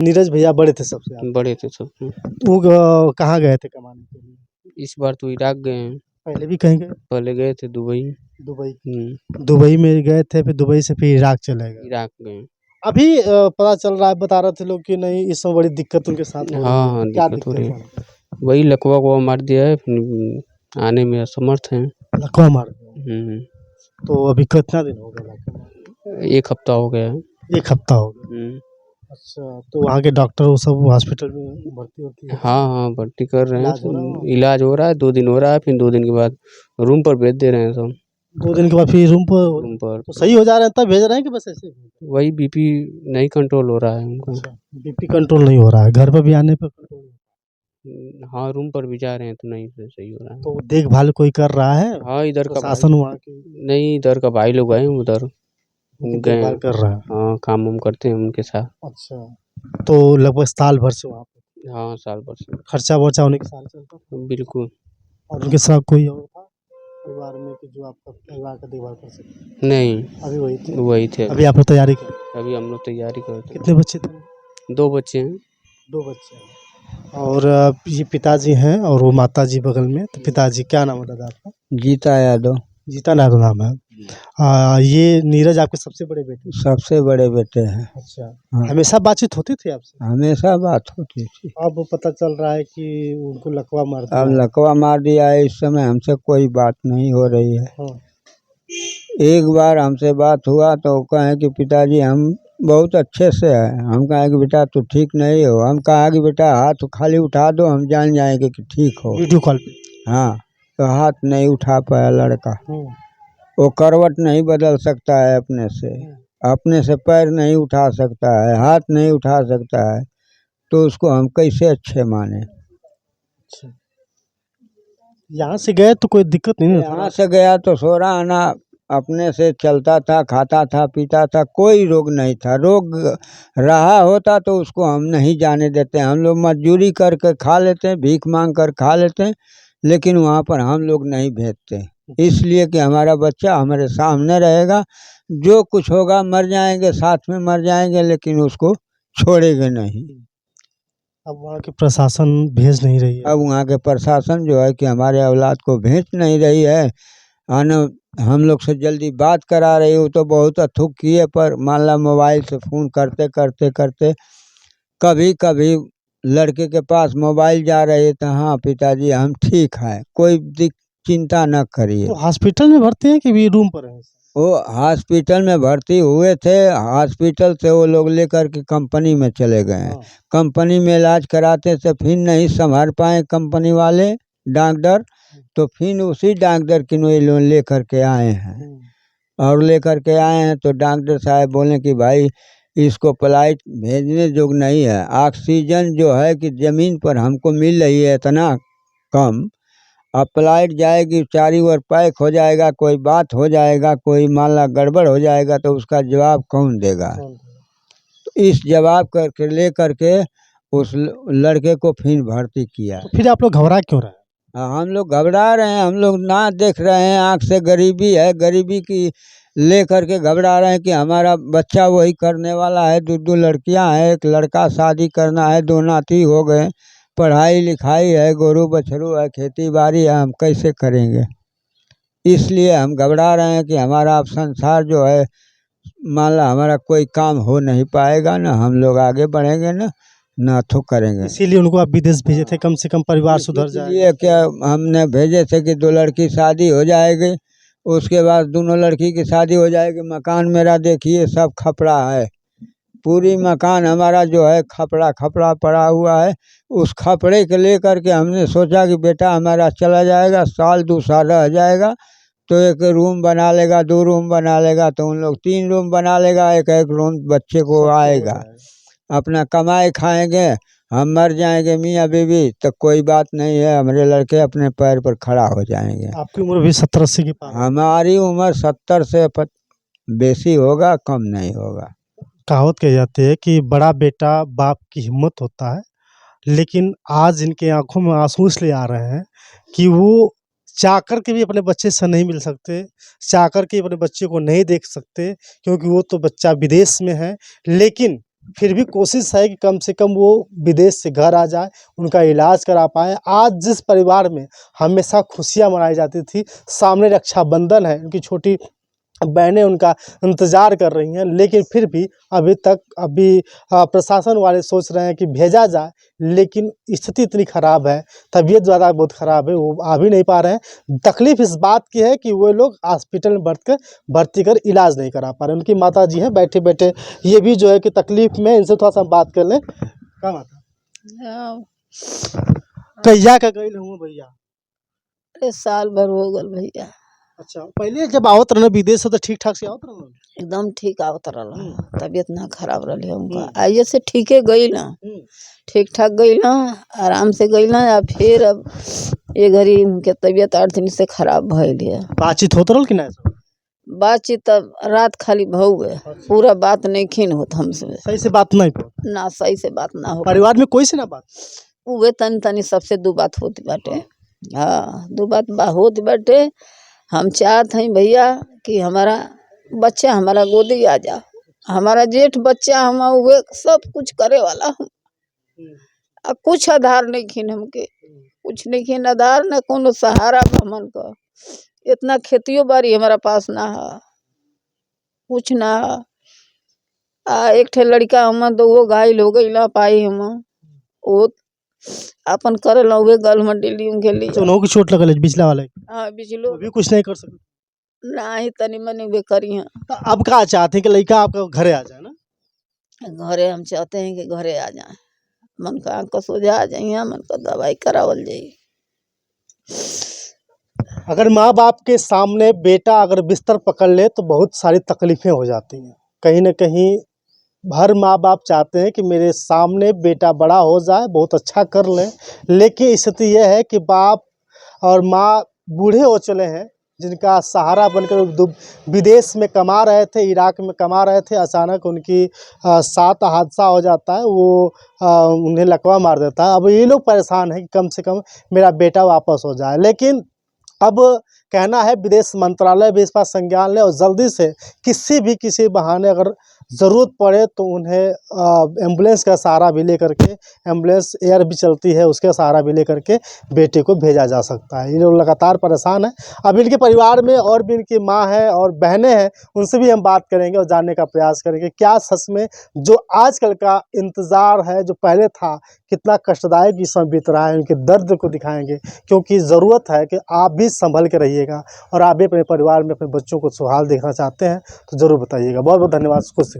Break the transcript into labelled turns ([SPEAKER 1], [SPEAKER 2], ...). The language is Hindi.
[SPEAKER 1] नीरज भैया बड़े थे सबसे आप?
[SPEAKER 2] बड़े थे सब।
[SPEAKER 1] वो कहाँ गए थे कमाने के लिए?
[SPEAKER 2] इस बार तो इराक गए हैं।
[SPEAKER 1] पहले भी कहीं गए?
[SPEAKER 2] पहले गए थे दुबई।
[SPEAKER 1] दुबई।
[SPEAKER 2] दुबई
[SPEAKER 1] में गए थे, फिर दुबई से फिर इराक चले गए।
[SPEAKER 2] इराक गए।
[SPEAKER 1] अभी पता चल रहा है, बता रहे थे लोग कि नहीं इस समय बड़ी दिक्कत उनके साथ हो रही है।
[SPEAKER 2] हाँ,
[SPEAKER 1] क्या
[SPEAKER 2] दिक्कत हो रही है।
[SPEAKER 1] है?
[SPEAKER 2] वही लकवा मार दिया है, आने में असमर्थ हैं।
[SPEAKER 1] लकवा मार दिया। तो अभी कितना दिन हो गया?
[SPEAKER 2] 1 हफ्ता हो गया है।
[SPEAKER 1] 1 हफ्ता हो गया। अच्छा, तो वहाँ के डॉक्टर वो सब हॉस्पिटल में भर्ती होती है?
[SPEAKER 2] हाँ, भर्ती कर रहे
[SPEAKER 1] इलाज हो रहा
[SPEAKER 2] हैं।
[SPEAKER 1] है?
[SPEAKER 2] इलाज हो रहा है, 2 दिन हो रहा है, फिर 2 दिन के बाद रूम पर भेज दे रहे हैं सब।
[SPEAKER 1] 2 दिन के बाद फिर रूम पर तो सही हो जा रहे हैं तब भेज रहे हैं कि बस ऐसे ही?
[SPEAKER 2] वही बीपी नहीं कंट्रोल हो रहा है उनका।
[SPEAKER 1] अच्छा, बीपी कंट्रोल नहीं हो रहा है, घर पर भी आने पर कंट्रोल?
[SPEAKER 2] हाँ, रूम पर भी जा रहे हैं तो नहीं सही हो रहा है।
[SPEAKER 1] तो देखभाल कोई कर रहा है?
[SPEAKER 2] हाँ, इधर का भाई
[SPEAKER 1] प्रशासन वहाँ की
[SPEAKER 2] नहीं, इधर का भाई लोग आए हैं, उधर गए
[SPEAKER 1] देखभाल कर रहा है?
[SPEAKER 2] हाँ, काम वाम करते हैं उनके साथ।
[SPEAKER 1] अच्छा, तो लगभग साल भर से वहाँ पे?
[SPEAKER 2] हाँ, साल भर से।
[SPEAKER 1] खर्चा वर्चा उन्हीं के साथ चलता था?
[SPEAKER 2] बिल्कुल।
[SPEAKER 1] और उनके साथ कोई और था परिवार में कि जो आपका परिवार का देखभाल कर सके?
[SPEAKER 2] नहीं,
[SPEAKER 1] अभी वही थे?
[SPEAKER 2] वही थे।
[SPEAKER 1] अभी आप लोग तैयारी कर?
[SPEAKER 2] अभी हम लोग तैयारी करते हैं।
[SPEAKER 1] कितने बच्चे थे?
[SPEAKER 2] 2 बच्चे हैं।
[SPEAKER 1] 2 बच्चे हैं। और ये पिताजी हैं और वो माताजी बगल में। तो पिताजी क्या नाम है दादा आपका?
[SPEAKER 3] जीता यादव।
[SPEAKER 1] जीता यादव नाम है। ये नीरज आपके सबसे बड़े बेटे?
[SPEAKER 3] सबसे बड़े बेटे हैं।
[SPEAKER 1] अच्छा।
[SPEAKER 3] हाँ।
[SPEAKER 1] हमेशा बातचीत होती थी आपसे?
[SPEAKER 3] हमेशा बात होती थी।
[SPEAKER 1] अब पता चल रहा है कि उनको लकवा मार दिया।
[SPEAKER 3] अब लकवा मार दिया है, इस समय हमसे कोई बात नहीं हो रही है।
[SPEAKER 1] हाँ।
[SPEAKER 3] एक बार हमसे बात हुआ तो कहे कि पिताजी हम बहुत अच्छे से हैं। हम कहे कि बेटा तू ठीक नहीं हो। हम कहा कि बेटा हाथ खाली उठा दो, हम जान जाएंगे कि ठीक हो।
[SPEAKER 1] वीडियो कॉल पे?
[SPEAKER 3] हाँ, तो हाथ नहीं उठा पाया लड़का। वो करवट नहीं बदल सकता है अपने से पैर नहीं उठा सकता है, हाथ नहीं उठा सकता है, तो उसको हम कैसे अच्छे माने।
[SPEAKER 1] अच्छा, यहाँ से गए तो कोई दिक्कत नहीं?
[SPEAKER 3] यहाँ से गया तो सोरा आना अपने से चलता था, खाता था, पीता था, कोई रोग नहीं था। रोग रहा होता तो उसको हम नहीं जाने देते। हम लोग मजदूरी करके खा लेते हैं, भीख मांग कर खा लेते हैं, लेकिन वहाँ पर हम लोग नहीं भेजते, इसलिए कि हमारा बच्चा हमारे सामने रहेगा। जो कुछ होगा मर जाएंगे, साथ में मर जाएंगे, लेकिन उसको छोड़ेंगे नहीं।
[SPEAKER 1] अब वहाँ की प्रशासन भेज नहीं रही है?
[SPEAKER 3] अब वहाँ के प्रशासन जो है कि हमारे औलाद को भेज नहीं रही है। हम लोग से जल्दी बात करा रही हो तो बहुत अथुक किए, पर मान ला मोबाइल से फ़ोन करते करते करते कभी कभी लड़के के पास मोबाइल जा रहे तो हाँ पिताजी हम ठीक हैं, कोई चिंता न करिए।
[SPEAKER 1] तो हॉस्पिटल में भर्ती है कि भी रूम पर है?
[SPEAKER 3] वो हॉस्पिटल में भर्ती हुए थे। हॉस्पिटल से वो लोग लेकर के कंपनी में चले गए हैं। कंपनी में इलाज कराते से फिर नहीं संभाल पाए कंपनी वाले डॉक्टर, तो फिर उसी डॉक्टर की लोन ले करके आए हैं। और लेकर के आए हैं तो डॉक्टर साहब बोले कि भाई इसको फ्लाइट भेजने जोग नहीं है। ऑक्सीजन जो है कि ज़मीन पर हमको मिल रही है इतना कम, अब फ्लाइट जाएगी चारी ओर पैक हो जाएगा, कोई बात हो जाएगा, कोई मान ला गड़बड़ हो जाएगा तो उसका जवाब कौन देगा। तो इस जवाब करके ले करके उस लड़के को फिर भर्ती किया।
[SPEAKER 1] तो फिर आप लोग घबरा क्यों रहे हैं?
[SPEAKER 3] हम लोग घबरा रहे हैं, हम लोग ना देख रहे हैं, आँख से गरीबी है, गरीबी की ले करके घबरा रहे हैं कि हमारा बच्चा वही करने वाला है। 2 लड़कियां हैं, एक लड़का, शादी करना है, 2 नाती हो गए, पढ़ाई लिखाई है, गोरू बछरू है, खेती बाड़ी है, हम कैसे करेंगे। इसलिए हम घबरा रहे हैं कि हमारा अब संसार जो है मान ला हमारा कोई काम हो नहीं पाएगा, ना हम लोग आगे बढ़ेंगे, ना तो करेंगे।
[SPEAKER 1] इसीलिए उनको आप विदेश भेजे थे, कम से कम परिवार सुधर जाए।
[SPEAKER 3] ये क्या हमने भेजे थे कि 2 लड़की शादी हो जाएगी, उसके बाद दोनों लड़की की शादी हो जाएगी। मकान मेरा देखिए सब खपड़ा है, पूरी मकान हमारा जो है खपड़ा खपड़ा पड़ा हुआ है। उस खपड़े के लेकर के हमने सोचा कि बेटा हमारा चला जाएगा, साल 2 साल रह जाएगा तो 1 रूम बना लेगा, 2 रूम बना लेगा, तो उन लोग 3 रूम बना लेगा, 1 रूम बच्चे को आएगा, अपना कमाए खाएंगे। हम मर जाएंगे मियाँ बीवी तो कोई बात नहीं है, हमारे लड़के अपने पैर पर खड़ा हो जाएंगे।
[SPEAKER 1] आपकी उम्र भी 70-80 के पार?
[SPEAKER 3] हमारी उम्र 70 से बेसी होगा, कम नहीं होगा।
[SPEAKER 1] कहावत कही जाती है कि बड़ा बेटा बाप की हिम्मत होता है, लेकिन आज इनके आंखों में आंसू इसलिए आ रहे हैं कि वो चाहकर के भी अपने बच्चे से नहीं मिल सकते, चाहकर के अपने बच्चे को नहीं देख सकते, क्योंकि वो तो बच्चा विदेश में है। लेकिन फिर भी कोशिश है कि कम से कम वो विदेश से घर आ जाए, उनका इलाज करा पाएँ। आज जिस परिवार में हमेशा खुशियाँ मनाई जाती थी, सामने रक्षाबंधन है, उनकी छोटी बहनें उनका इंतज़ार कर रही हैं, लेकिन फिर भी अभी प्रशासन वाले सोच रहे हैं कि भेजा जाए, लेकिन स्थिति इतनी ख़राब है, तबीयत ज़्यादा बहुत ख़राब है, वो आ भी नहीं पा रहे हैं। तकलीफ़ इस बात की है कि वो लोग हॉस्पिटल में भर्ती कर इलाज नहीं करा पा रहे। उनकी माताजी हैं बैठे-बैठे, ये भी जो है कि तकलीफ़ में, इनसे थोड़ा-सा हम बात कर लें। का माता
[SPEAKER 4] हाँ,
[SPEAKER 1] कहिया का गइल हउवन भैया?
[SPEAKER 4] अरे साल भर हो गल भैया,
[SPEAKER 1] अच्छा, पहले जब आवत रहना विदेश से तो ठीक-ठाक से आवत रहना?
[SPEAKER 4] एकदम ठीक आवत रहल, तबीयत ना खराब रहे उनका।
[SPEAKER 1] हम्म।
[SPEAKER 4] आइए से ठीके गईल, ठीक ठाक गईल, आराम से गईल। या फिर अब ये घड़ी उनके तबीयत 8 दिन से खराब भइल है।
[SPEAKER 1] बातचीत होत रहल कि ना?
[SPEAKER 4] बातचीत तब रात खाली भौवे, पूरा बात नहीं खीन होत हमसे
[SPEAKER 1] सही से बात नहीं हो?
[SPEAKER 4] ना, सही से बात ना हो।
[SPEAKER 1] परिवार में कोई से ना बात?
[SPEAKER 4] उहे तनी तनी सबसे दू बात होती बाटे। हाँ, दू बात होती बाटे। हम चाहत हई भैया कि हमारा बच्चा हमारा गोदी आ जा, हमारा जेठ बच्चा, हम उहे सब कुछ करे वाला हम। अब कुछ आधार नहीं खीन हमके, कुछ नहीं खीन आधार, न कोनो सहारा हमन का। इतना खेतियों बाड़ी हमारा पास ना है, कुछ ना है। एक ठे लड़का हम तो वो घायल हो गई ना पाई, हम वो अपन करे ला उहे गल में डेली उनके लिए।
[SPEAKER 1] तो उन्हों की चोट लगल है बिजला वाले?
[SPEAKER 4] हाँ, बिजलो
[SPEAKER 1] वो भी कुछ नहीं कर सकते?
[SPEAKER 4] ना ही तनी मनी वे करी हैं।
[SPEAKER 1] तो अब का चाहते हैं कि लड़का आपका घरे आ जाए ना?
[SPEAKER 4] घरे हम चाहते हैं कि घरे आ जाए, मन का आँख का सोझा आ जाइए, मन का दवाई करावल जाई।
[SPEAKER 1] अगर माँ बाप के सामने बेटा अगर बिस्तर पकड़ ले तो बहुत सारी तकलीफें हो जाती हैं। कहीं न कहीं हर माँ बाप चाहते हैं कि मेरे सामने बेटा बड़ा हो जाए, बहुत अच्छा कर ले, लेकिन स्थिति यह है कि बाप और माँ बूढ़े हो चले हैं, जिनका सहारा बनकर विदेश में कमा रहे थे, इराक में कमा रहे थे। अचानक उनकी साथ हादसा हो जाता है, वो उन्हें लकवा मार देता है। अब ये लोग परेशान हैं कि कम से कम मेरा बेटा वापस हो जाए, लेकिन अब कहना है विदेश मंत्रालय भी इस पर संज्ञान ले और जल्दी से किसी बहाने अगर ज़रूरत पड़े तो उन्हें एम्बुलेंस का सहारा भी लेकर के, एम्बुलेंस एयर भी चलती है, उसका सहारा भी लेकर के बेटे को भेजा जा सकता है। ये लोग लगातार परेशान हैं। अब इनके परिवार में और भी इनकी माँ है और बहनें हैं, उनसे भी हम बात करेंगे और जानने का प्रयास करेंगे क्या सच में जो आजकल का इंतज़ार है, जो पहले था, कितना कष्टदायक ये समय बीत रहा है। उनके दर्द को दिखाएंगे, क्योंकि ज़रूरत है कि आप भी संभल के रहिएगा और आप भी अपने परिवार में अपने बच्चों को सुहाल देखना चाहते हैं तो ज़रूर बताइएगा। बहुत बहुत धन्यवाद। कुछ